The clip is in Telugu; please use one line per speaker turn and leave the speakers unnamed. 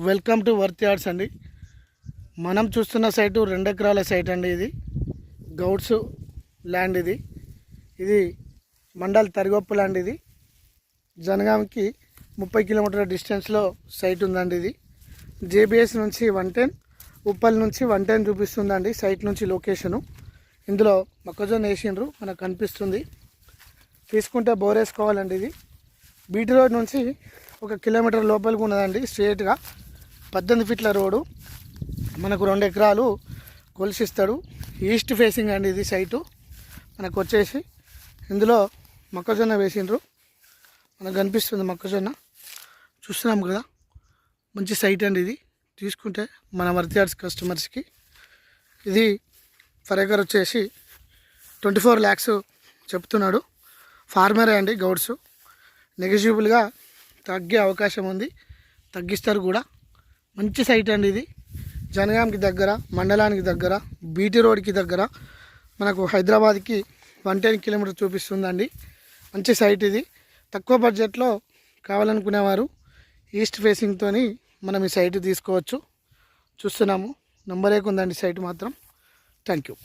వెల్కమ్ టు వర్త్ యార్డ్స్ అండి. మనం చూస్తున్న సైటు 2 ఎకరాల సైట్ అండి. ఇది గౌడ్స్ ల్యాండ్. ఇది మండల్ తరిగొప్ప ల్యాండ్. ఇది జనగాంకి 30 కిలోమీటర్ల డిస్టెన్స్లో సైట్ ఉందండి. ఇది జేబీఎస్ నుంచి 110, ఉప్పల్ నుంచి 110 చూపిస్తుందండి సైట్ నుంచి లొకేషను. ఇందులో మొక్కజొన్న వేసిండ్రు మనకు కనిపిస్తుంది. తీసుకుంటే బోర్ వేసుకోవాలండి. ఇది బీటీ రోడ్ నుంచి 1 కిలోమీటర్ లోపలికి ఉన్నదండి. స్ట్రేట్గా 18 ఫీట్ల రోడ్డు. మనకు 2 ఎకరాలు కొలిసిస్తాడు. ఈస్ట్ ఫేసింగ్ అండి ఇది సైటు. మనకు వచ్చేసి ఇందులో మొక్కజొన్న వేసిండ్రు. మనకు కనిపిస్తుంది మొక్కజొన్న, చూస్తున్నాం కదా. మంచి సైట్ అండి ఇది. తీసుకుంటే మన వర్త్ యార్డ్స్ కస్టమర్స్కి ఇది ఫర్ ఎకర్ వచ్చేసి 24 lakhs చెప్తున్నాడు. ఫార్మరే అండి, గౌడ్స్. నెగిజిబుల్గా తగ్గే అవకాశం ఉంది, తగ్గిస్తారు కూడా. మంచి సైట్ అండి ఇది. జనగాంకి దగ్గర, మండలానికి దగ్గర, బీటీ రోడ్కి దగ్గర, మనకు హైదరాబాద్కి 110 కిలోమీటర్ చూపిస్తుందండి. మంచి సైట్ ఇది. తక్కువ బడ్జెట్లో కావాలనుకునేవారు ఈస్ట్ ఫేసింగ్తో మనం ఈ సైట్ తీసుకోవచ్చు. చూస్తున్నాము, నంబర్ 1 ఉందండి సైట్ మాత్రం. Thank you.